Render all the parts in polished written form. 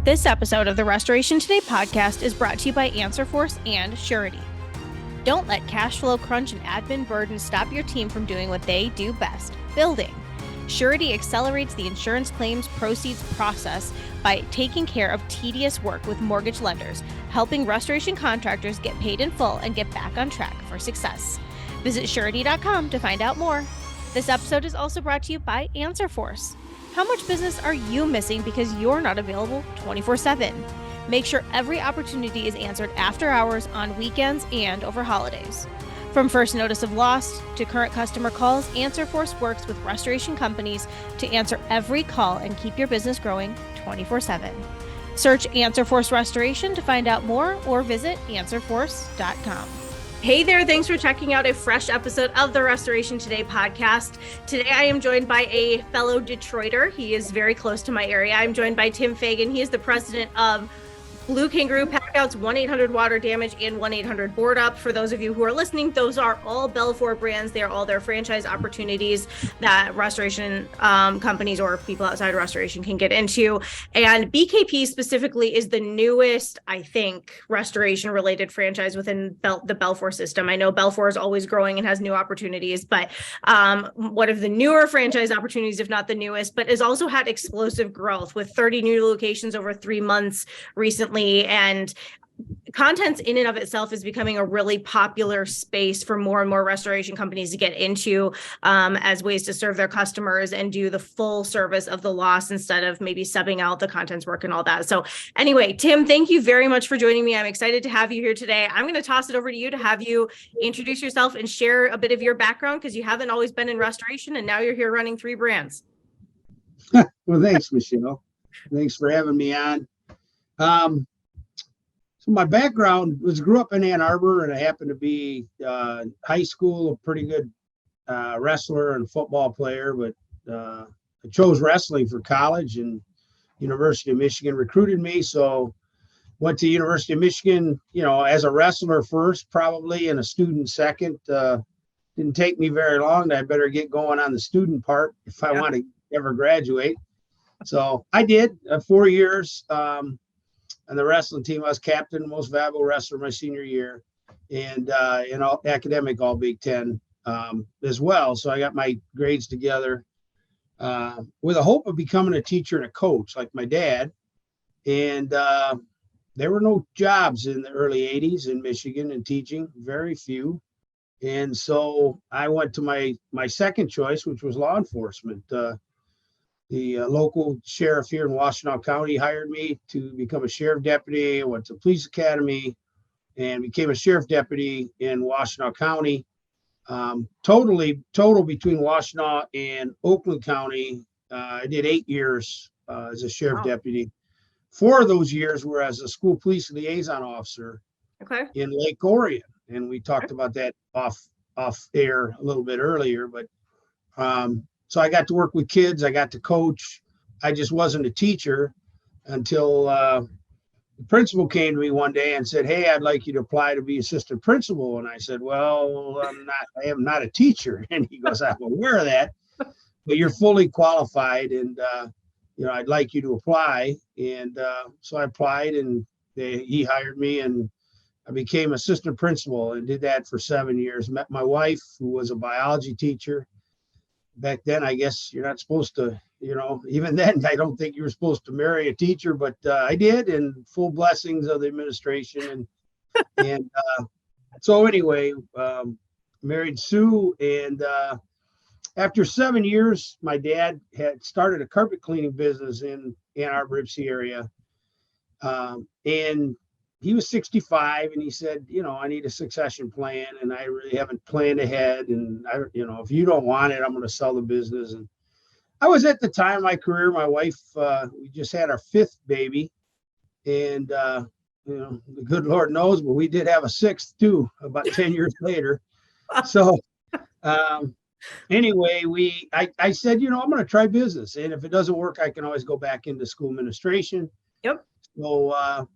This episode of the Restoration Today podcast is brought to you by AnswerForce and Surety. Don't let cash flow crunch and admin burden stop your team from doing what they do best, building. Surety accelerates the insurance claims proceeds process by taking care of tedious work with mortgage lenders, helping restoration contractors get paid in full and get back on track for success. Visit surety.com to find out more. This episode is also brought to you by AnswerForce. How much business are you missing because you're not available 24/7? Make sure every opportunity is answered after hours, on weekends, and over holidays. From first notice of loss to current customer calls, AnswerForce works with restoration companies to answer every call and keep your business growing 24/7. Search AnswerForce Restoration to find out more or visit answerforce.com. Hey there, thanks for checking out a fresh episode of the Restoration Today podcast. Today I am joined by a fellow Detroiter. He is very close to my area. I'm joined by Tim Fagan. He is the president of Blue Kangaroo Packoutz, 1-800-WATER DAMAGE, and 1-800-BOARD-UP. For those of you who are listening, those are all BELFOR brands. They are all their franchise opportunities that restoration companies or people outside restoration can get into. And BKP specifically is the newest, I think, restoration-related franchise within the BELFOR system. I know BELFOR is always growing and has new opportunities, but one of the newer franchise opportunities, if not the newest, but has also had explosive growth with 30 new locations over 3 months recently. And contents in and of itself is becoming a really popular space for more and more restoration companies to get into as ways to serve their customers and do the full service of the loss instead of maybe subbing out the contents work and all that. So anyway, Tim, thank you very much for joining me. I'm excited to have you here today. I'm going to toss it over to you to have you introduce yourself and share a bit of your background, because you haven't always been in restoration and now you're here running 3 brands. Well, thanks, Michelle. Thanks for having me on. So my background was grew up in Ann Arbor, and I happened to be high school, a pretty good wrestler and football player, but I chose wrestling for college, and University of Michigan recruited me. So went to University of Michigan, as a wrestler first, probably, and a student second. Didn't take me very long. I better get going on the student part if I want to ever graduate. So I did 4 years. On the wrestling team, I was captain, most valuable wrestler my senior year, and in all academic all Big Ten as well. So I got my grades together with a hope of becoming a teacher and a coach like my dad. And there were no jobs in the early 80s in Michigan in teaching, very few. And so I went to my second choice, which was law enforcement. The local sheriff here in Washtenaw County hired me to become a sheriff deputy. I went to police academy and became a sheriff deputy in Washtenaw County. Total between Washtenaw and Oakland County, I did 8 years as a sheriff deputy. 4 of those years were as a school police liaison officer in Lake Orion. And we talked about that off air a little bit earlier, but so I got to work with kids. I got to coach. I just wasn't a teacher until the principal came to me one day and said, "Hey, I'd like you to apply to be assistant principal." And I said, "Well, I am not a teacher." And he goes, "I'm aware of that, but you're fully qualified, and I'd like you to apply." And so I applied, and he hired me, and I became assistant principal and did that for 7 years. Met my wife, who was a biology teacher. Back then, I guess you're not supposed to, even then, I don't think you were supposed to marry a teacher, but I did, and full blessings of the administration. And so anyway, married Sue. And after 7 years, my dad had started a carpet cleaning business in Ann Arbor, Ipsy area. And he was 65, and he said, "I need a succession plan, and I really haven't planned ahead. And if you don't want it, I'm going to sell the business." And I was at the time of my career, my wife, we just had our 5th baby, and the good Lord knows, but we did have a 6th too, about 10 years later. So anyway, I said, I'm going to try business, and if it doesn't work, I can always go back into school administration. Yep. So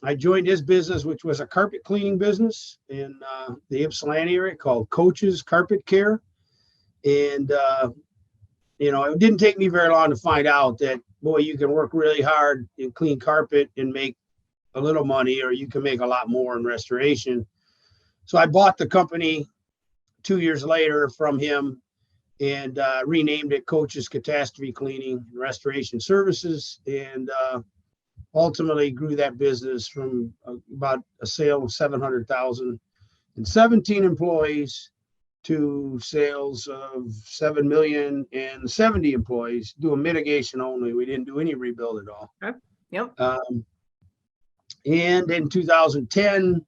I joined his business, which was a carpet cleaning business in the Ypsilanti area called Coach's Carpet Care. And, it didn't take me very long to find out that boy, you can work really hard and clean carpet and make a little money, or you can make a lot more in restoration. So I bought the company 2 years later from him and renamed it Coach's Catastrophe Cleaning and Restoration Services, and ultimately grew that business from about a sale of 700,000 and 17 employees to sales of 7 million and 70 employees, doing mitigation only. We didn't do any rebuild at all. Okay. Yep. And in 2010,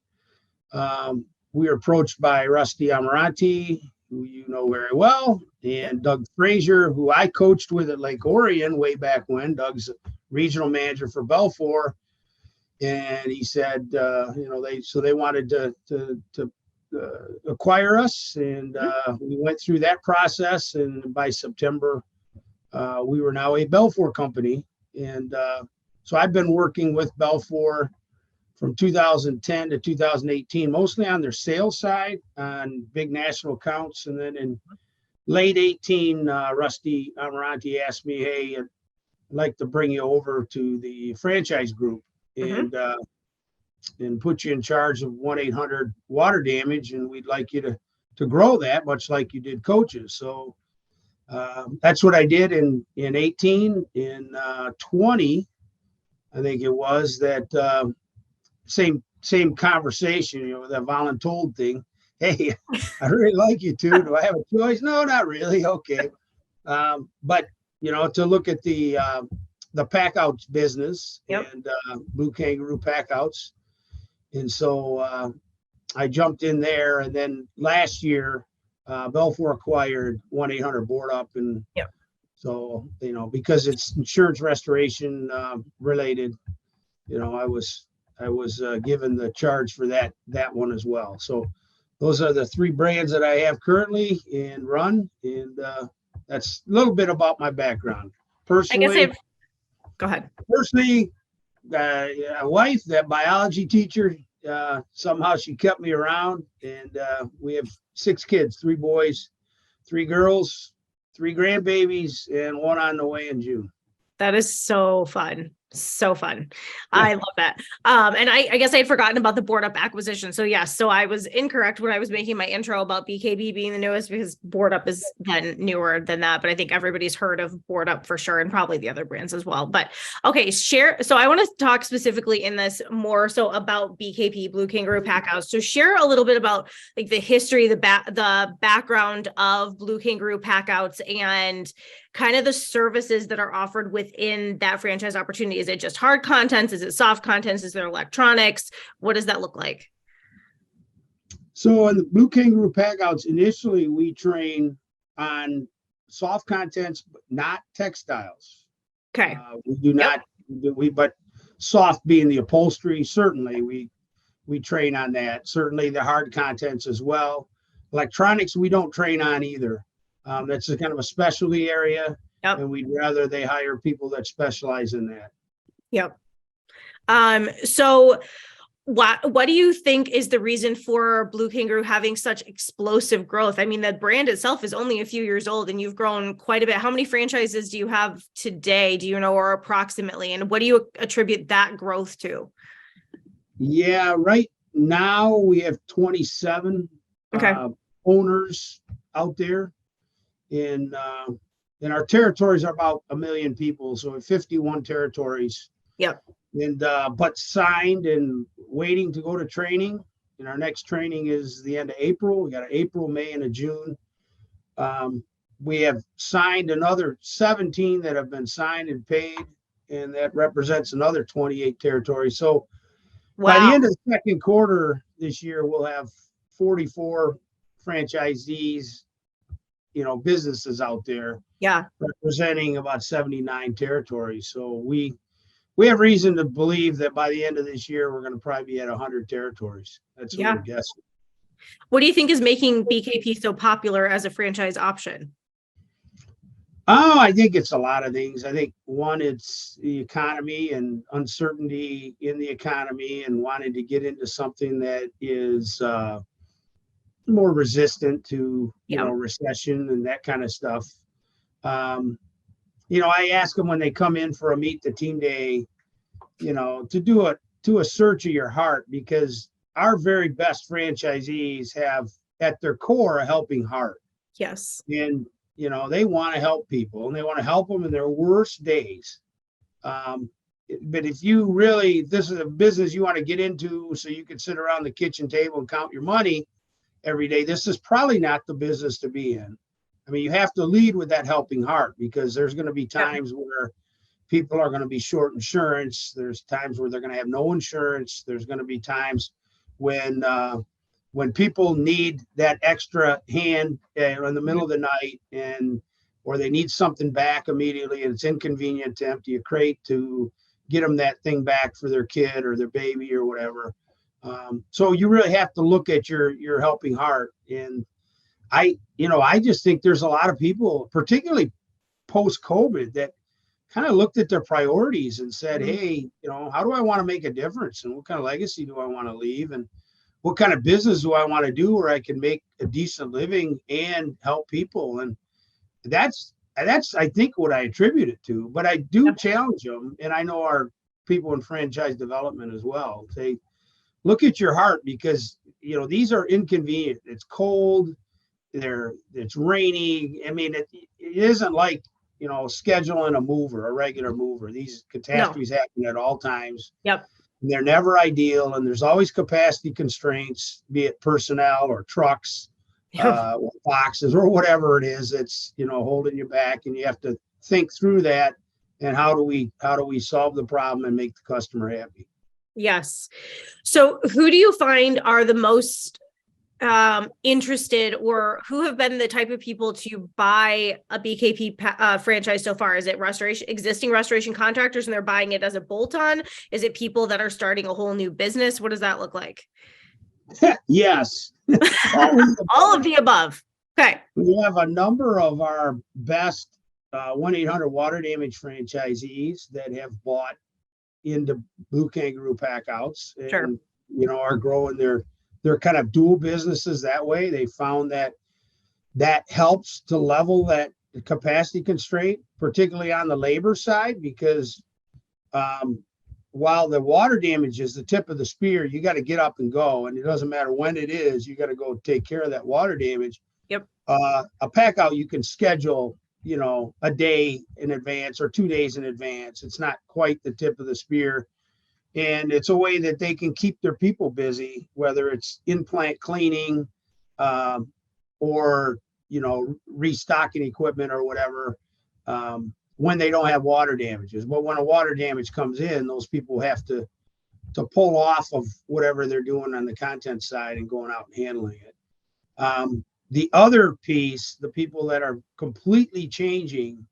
we were approached by Rusty Amarante, who you know very well, and Doug Frazier, who I coached with at Lake Orion way back when. Doug's regional manager for BELFOR, and he said, they wanted to acquire us, and we went through that process. And by September, we were now a BELFOR company, and so I've been working with BELFOR from 2010 to 2018, mostly on their sales side on big national accounts. And then in late 18, Rusty Amarante asked me, hey, I'd like to bring you over to the franchise group and put you in charge of 1-800 water damage. And we'd like you to grow that much like you did coaches. So that's what I did in 18. In 20, I think it was that same conversation, that voluntold thing. Hey, I really like you too. Do I have a choice? No, not really. Okay. But to look at the Packoutz business and Blue Kangaroo Packoutz. And so I jumped in there, and then last year BELFOR acquired 1-800 Board Up, and so because it's insurance restoration related, I was given the charge for that one as well. So those are the 3 brands that I have currently and run, and that's a little bit about my background. Personally, go ahead. Personally, a wife, that biology teacher, somehow she kept me around, and we have 6 kids, 3 boys, 3 girls, 3 grandbabies, and 1 on the way in June. That is so fun. So fun. I love that. And I guess I had forgotten about the Board Up acquisition. So yes, so I was incorrect when I was making my intro about BKB being the newest, because Board Up is then newer than that. But I think everybody's heard of Board Up for sure, and probably the other brands as well. But okay, so I want to talk specifically in this more so about BKP, Blue Kangaroo Packoutz. So share a little bit about like the history, the background of Blue Kangaroo Packoutz, and kind of the services that are offered within that franchise opportunity. Is it just hard contents? Is it soft contents? Is there electronics? What does that look like? So in the Blue Kangaroo Packoutz, initially we train on soft contents, but not textiles. Okay. We do not, but soft being the upholstery, certainly we train on that. Certainly the hard contents as well. Electronics, we don't train on either. That's a kind of a specialty area, and we'd rather they hire people that specialize in that. Yep. So what do you think is the reason for Blue Kangaroo having such explosive growth? I mean, the brand itself is only a few years old, and you've grown quite a bit. How many franchises do you have today? Do you know, or approximately? And what do you attribute that growth to? Yeah, right now we have 27 owners out there. In our territories are about 1 million people, so 51 territories. Yep. And but signed and waiting to go to training. And our next training is the end of April. We got an April, May, and a June. We have signed another 17 that have been signed and paid, and that represents another 28 territories. So by the end of the second quarter this year, we'll have 44 franchisees, businesses out there, representing about 79 territories. So we have reason to believe that by the end of this year, we're going to probably be at 100 territories. That's what we're guessing. What do you think is making BKP so popular as a franchise option? Oh, I think it's a lot of things. I think one, it's the economy and uncertainty in the economy, and wanting to get into something that is more resistant to recession and that kind of stuff. I ask them when they come in for a meet the team day, to do a search of your heart, because our very best franchisees have at their core a helping heart. Yes. And, they want to help people, and they want to help them in their worst days. But if this is a business you want to get into so you can sit around the kitchen table and count your money every day, this is probably not the business to be in. I mean, you have to lead with that helping heart, because there's going to be times where people are going to be short insurance. There's times where they're going to have no insurance. There's going to be times when people need that extra hand in the middle of the night, or they need something back immediately, and it's inconvenient to empty a crate to get them that thing back for their kid or their baby or whatever. So you really have to look at your helping heart. And I just think there's a lot of people, particularly post-COVID, that kind of looked at their priorities and said, hey, how do I want to make a difference? And what kind of legacy do I want to leave? And what kind of business do I want to do where I can make a decent living and help people? And that's I think what I attribute it to. But I do challenge them, and I know our people in franchise development as well. Say, look at your heart, because these are inconvenient. It's cold. It's rainy. I mean, it isn't like scheduling a regular mover. These catastrophes happen at all times. Yep. And they're never ideal, and there's always capacity constraints, be it personnel or trucks, or boxes or whatever it is that's holding you back, and you have to think through that. And how do we solve the problem and make the customer happy? Yes. So who do you find are the most interested, or who have been the type of people to buy a BKP franchise so far? Is it existing restoration contractors and they're buying it as a bolt-on? Is it people that are starting a whole new business? What does that look like? Yes. All of the above. Okay. We have a number of our best 1-800 water damage franchisees that have bought into Blue Kangaroo Packoutz, and sure, are growing their kind of dual businesses that way. They found that helps to level that capacity constraint, particularly on the labor side, because while the water damage is the tip of the spear, you got to get up and go, and it doesn't matter when it is, you got to go take care of that water damage. Yep. A pack out you can schedule a day in advance or 2 days in advance. It's not quite the tip of the spear. And it's a way that they can keep their people busy, whether it's in-plant cleaning or, restocking equipment or whatever, when they don't have water damages. But when a water damage comes in, those people have to pull off of whatever they're doing on the content side and going out and handling it. The other piece, the people that are completely changing,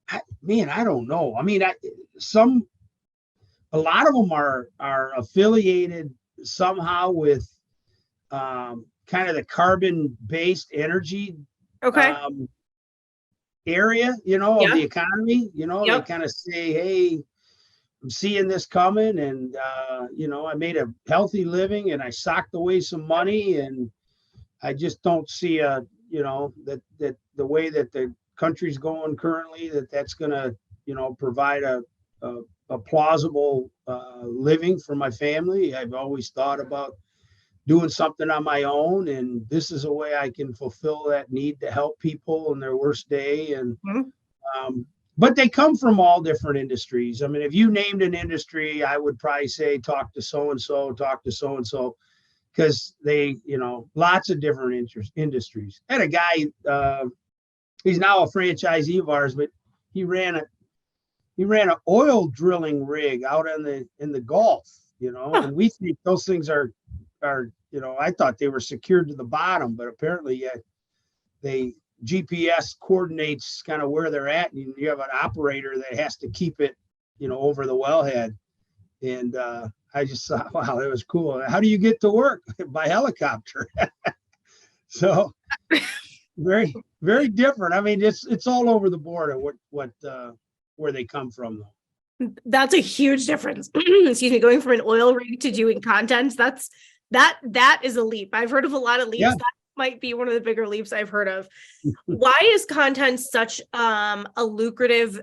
I don't know. I mean, a lot of them are affiliated somehow with kind of the carbon-based energy area, of the economy. They kind of say, hey, I'm seeing this coming, and I made a healthy living and I socked away some money, and I just don't see that the way that the country's going currently, that's going to provide a plausible living for my family. I've always thought about doing something on my own, and this is a way I can fulfill that need to help people in their worst day. And but they come from all different industries. I mean, if you named an industry, I would probably say talk to so and so, because they lots of different industries. I had a guy, he's now a franchisee of ours, but he ran an oil drilling rig out in the Gulf, and we think those things are, I thought they were secured to the bottom, but apparently they GPS coordinates kind of where they're at, and you have an operator that has to keep it, over the wellhead. And I just thought, wow, that was cool. How do you get to work? By helicopter. So very, very different. I mean, it's all over the board of where they come from, though. That's a huge difference. Excuse me, going from an oil rig to doing content. That is a leap. I've heard of a lot of leaps. Yeah. might be one of the bigger leaps I've heard of. Why is content such a lucrative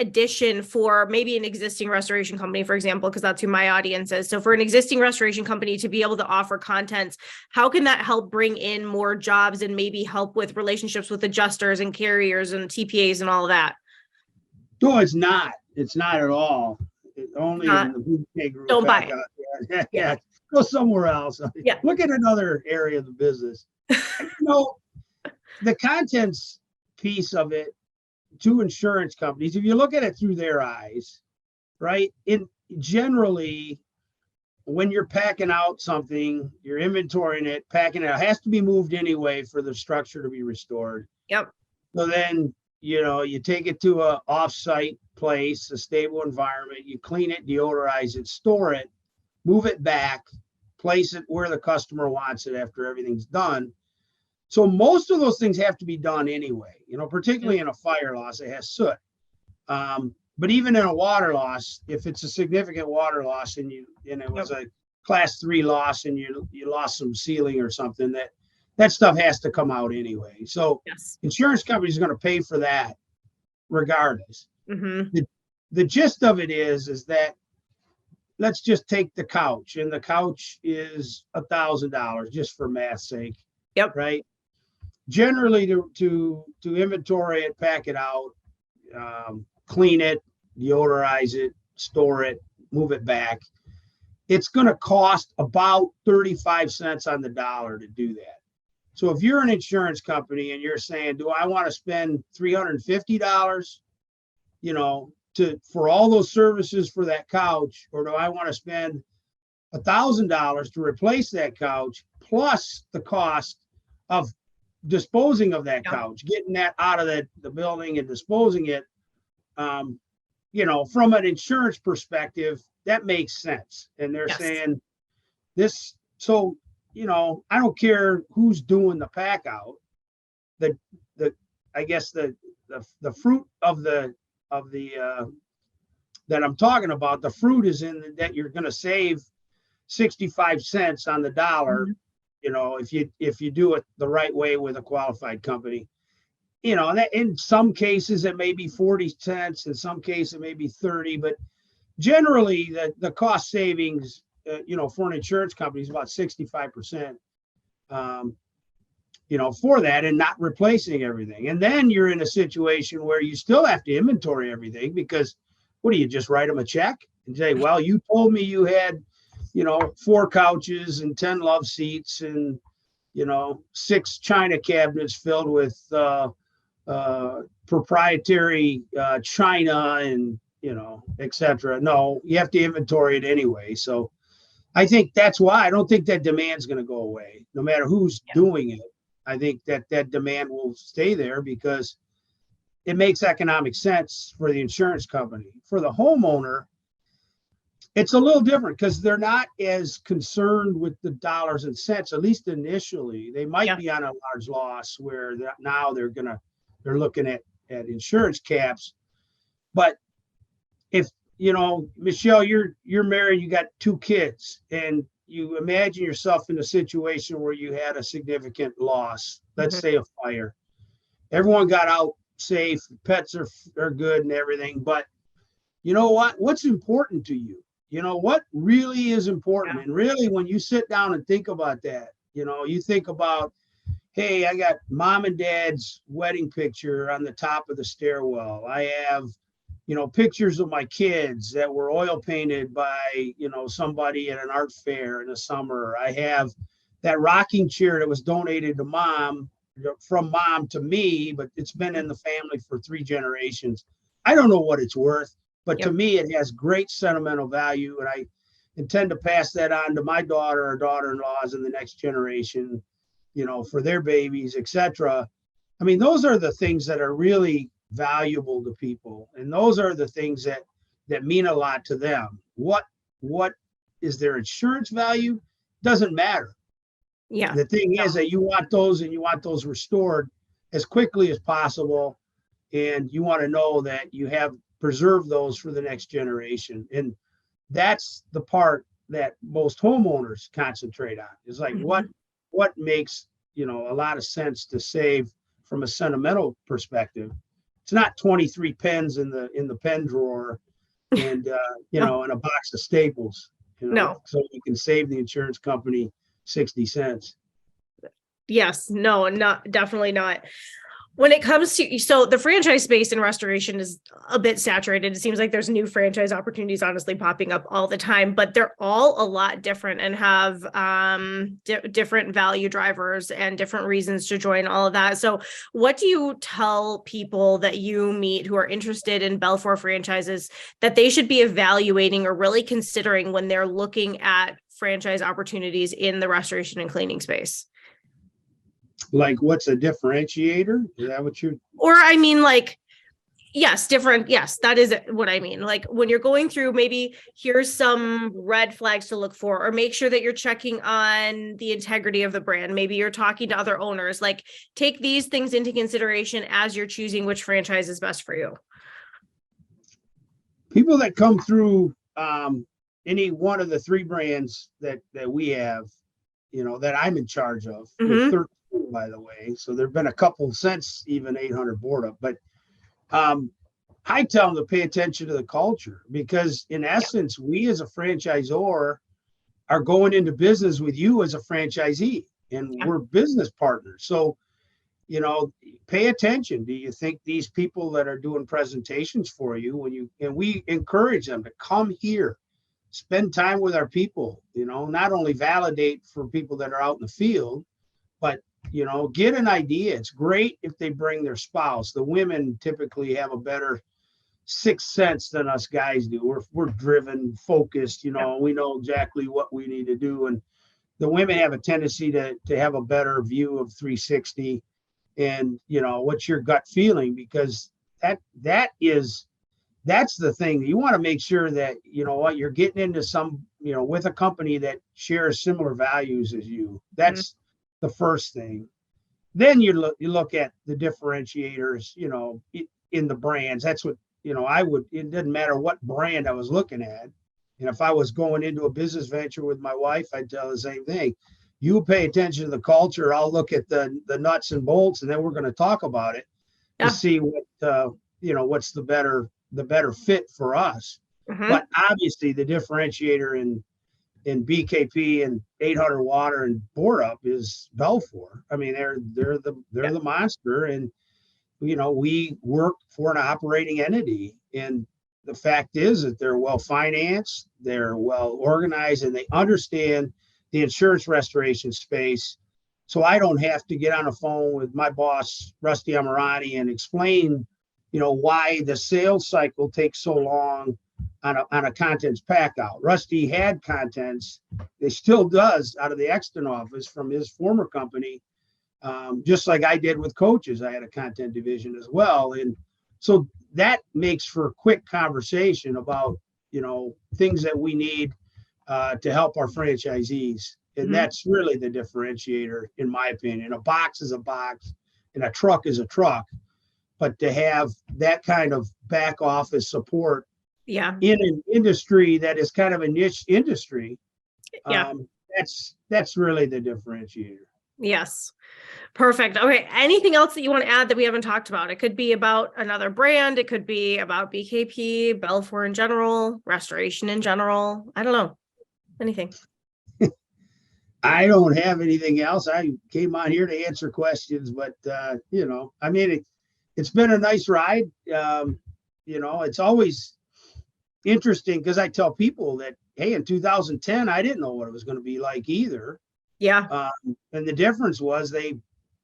addition for maybe an existing restoration company, for example, because that's who my audience is. So for an existing restoration company to be able to offer content, how can that help bring in more jobs and maybe help with relationships with adjusters and carriers and TPAs and all of that? No, it's not. It's not at all. Only in the Blue Kangaroo Don't buy Packoutz. Yeah. Go somewhere else. Yeah. Look at another area of the business. The contents piece of it to insurance companies, if you look at it through their eyes, right? Generally, when you're packing out something, you're inventorying it, packing it has to be moved anyway for the structure to be restored. Yep. So then, you take it to a off-site place, a stable environment, you clean it, deodorize it, store it, move it back, place it where the customer wants it after everything's done. So most of those things have to be done anyway, particularly in a fire loss, it has soot. But even in a water loss, if it's a significant water loss and it was a class 3 loss and you lost some sealing or something, that stuff has to come out anyway. So insurance companies are going to pay for that regardless. Mm-hmm. The gist of it is that let's just take the couch, and the couch is $1,000 just for math's sake. Yep. Right. Generally, to inventory it, pack it out, clean it, deodorize it, store it, move it back, it's going to cost about 35 cents on the dollar to do that. So if you're an insurance company and you're saying, do I want to spend $350, for all those services for that couch, or do I want to spend $1,000 to replace that couch plus the cost of disposing of that couch, getting that out of the building and disposing it? From an insurance perspective, that makes sense. And they're saying this. So, I don't care who's doing the pack out. I guess the fruit of the that I'm talking about, the fruit is in that you're going to save 65 cents on the dollar. If you do it the right way with a qualified company, and that in some cases it may be 40 cents, in some cases it may be 30, but generally the cost savings, for an insurance company is about 65%, for that, and not replacing everything. And then you're in a situation where you still have to inventory everything, because what do you just write them a check and say, well, you told me you had 4 couches and 10 love seats and 6 china cabinets filled with proprietary china and etc. No, you have to inventory it anyway. So I think that's why I don't think that demand's going to go away, no matter who's doing it. I think that demand will stay there because it makes economic sense for the insurance company. For the homeowner, it's a little different because they're not as concerned with the dollars and cents, at least initially. They might be on a large loss where now they're looking at insurance caps. But if, Michelle, you're married, you got 2 kids, and you imagine yourself in a situation where you had a significant loss, let's say a fire. Everyone got out safe, pets are good and everything, but you know what? What's important to you? What really is important? And really, when you sit down and think about that, you think about, hey, I got mom and dad's wedding picture on the top of the stairwell. I have, pictures of my kids that were oil painted by, somebody at an art fair in the summer. I have that rocking chair that was donated to mom, from mom to me, but it's been in the family for 3 generations. I don't know what it's worth, but to me, it has great sentimental value. And I intend to pass that on to my daughter or daughter-in-laws in the next generation, for their babies, etc. I mean, those are the things that are really valuable to people. And those are the things that mean a lot to them. What is their insurance value? Doesn't matter. Yeah. The thing is that you want those restored as quickly as possible. And you want to know that you have preserved those for the next generation. And that's the part that most homeowners concentrate on. Is like, what makes a lot of sense to save from a sentimental perspective. It's not 23 pens in the pen drawer and, and a box of Staples, No. so you can save the insurance company 60 cents. Yes, no, not definitely not. When it comes to, so the franchise space in restoration is a bit saturated. It seems like there's new franchise opportunities honestly popping up all the time, but they're all a lot different and have different value drivers and different reasons to join, all of that. So what do you tell people that you meet who are interested in BELFOR franchises that they should be evaluating or really considering when they're looking at franchise opportunities in the restoration and cleaning space? Like, what's a differentiator? Is that what you? Or I mean, like, yes, different. Yes, that is what I mean. Like when you're going through, maybe here's some red flags to look for, or make sure that you're checking on the integrity of the brand. Maybe you're talking to other owners. Like take these things into consideration as you're choosing which franchise is best for you. People that come through any one of the three brands that we have, that I'm in charge of. Mm-hmm. 13, by the way. So there've been a couple since even 800 board up, but I tell them to pay attention to the culture, because in essence, we as a franchisor are going into business with you as a franchisee, and we're business partners. So, pay attention. Do you think these people that are doing presentations for you, and we encourage them to come here, spend time with our people, not only validate for people that are out in the field, but get an idea. It's great if they bring their spouse. The women typically have a better sixth sense than us guys do. We're driven, focused, we know exactly what we need to do. And the women have a tendency to have a better view of 360 and, what's your gut feeling, because that's the thing. You want to make sure that, you're getting into some, with a company that shares similar values as you. That's the first thing. Then you look at the differentiators, in the brands. That's what, it doesn't matter what brand I was looking at. And if I was going into a business venture with my wife, I'd tell the same thing. You pay attention to the culture. I'll look at the nuts and bolts, and then we're going to talk about it to see what, what's the better fit for us. Mm-hmm. But obviously the differentiator in BKP and 800 water and board up is BELFOR. I mean, they're the monster, and we work for an operating entity, and the fact is that they're well financed, they're well organized, and they understand the insurance restoration space. So I don't have to get on the phone with my boss, Rusty Amirani, and explain, why the sales cycle takes so long on a contents pack out. Rusty had contents, they still does, out of the Exton office from his former company, just like I did with coaches. I had a content division as well. And so that makes for quick conversation about, things that we need to help our franchisees. And that's really the differentiator, in my opinion. A box is a box and a truck is a truck. But to have that kind of back office support in an industry that is kind of a niche industry, that's really the differentiator. Yes. Perfect. Okay. Anything else that you want to add that we haven't talked about? It could be about another brand. It could be about BKP, BELFOR in general, restoration in general. I don't know. Anything. I don't have anything else. I came on here to answer questions, but I mean, it's been a nice ride. It's always interesting because I tell people that, hey, in 2010, I didn't know what it was going to be like either. Yeah. And the difference was they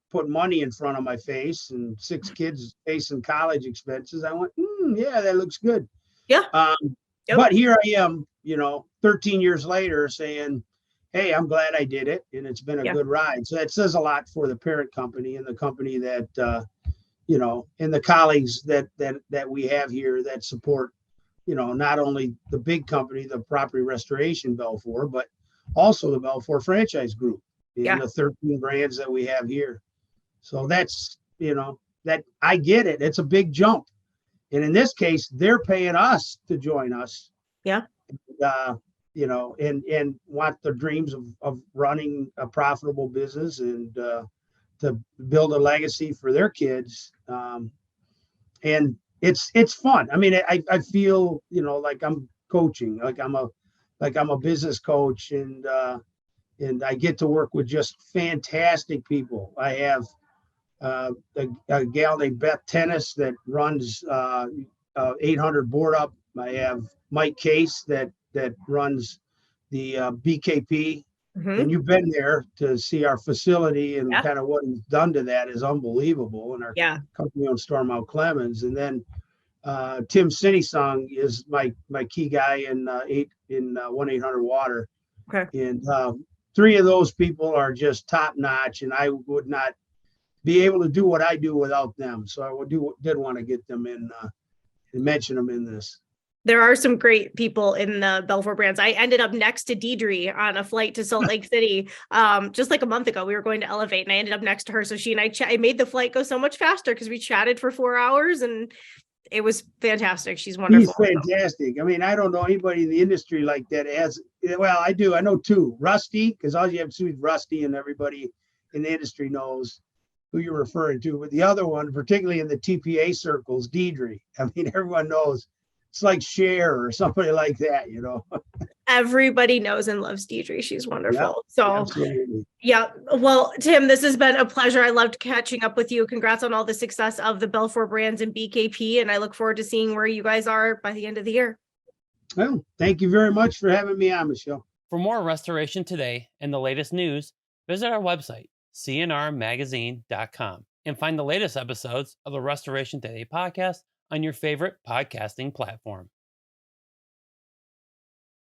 put money in front of my face and 6 kids facing college expenses. I went, yeah, that looks good. Yeah. But here I am, 13 years later saying, hey, I'm glad I did it. And it's been a good ride. So that says a lot for the parent company and the company that, and the colleagues that we have here that support, not only the big company, the property restoration BELFOR, but also the BELFOR Franchise Group, the 13 brands that we have here. So that's, that I get it. It's a big jump. And in this case, they're paying us to join us. Yeah. And want the dreams of running a profitable business and build a legacy for their kids. And it's fun. I mean, I feel, like I'm coaching, like I'm a business coach, and I get to work with just fantastic people. I have a gal named Beth Tennis that runs 800 Board Up. I have Mike Case that runs the BKP. Mm-hmm. And you've been there to see our facility, and kind of what he's done to that is unbelievable. And our company owned Stormont Clemens. And then Tim Sinisong is my key guy in 1-800 Water. Okay. And 3 of those people are just top notch, and I would not be able to do what I do without them. So I did want to get them in and mention them in this. There are some great people in the BELFOR brands. I ended up next to Deidre on a flight to Salt Lake City just like a month ago. We were going to Elevate, and I ended up next to her. So she and I made the flight go so much faster because we chatted for 4 hours, and it was fantastic. She's wonderful. She's fantastic. I mean, I don't know anybody in the industry like that well, I do. I know 2. Rusty, because all you have to do is Rusty, and everybody in the industry knows who you're referring to. But the other one, particularly in the TPA circles, Deidre. I mean, everyone knows. It's like Cher or somebody like that, Everybody knows and loves Deidre. She's wonderful. Absolutely. Yeah. Well, Tim, this has been a pleasure. I loved catching up with you. Congrats on all the success of the BELFOR brands and BKP. And I look forward to seeing where you guys are by the end of the year. Well, thank you very much for having me on, Michelle. For more Restoration Today and the latest news, visit our website, cnrmagazine.com, and find the latest episodes of the Restoration Today podcast on your favorite podcasting platform.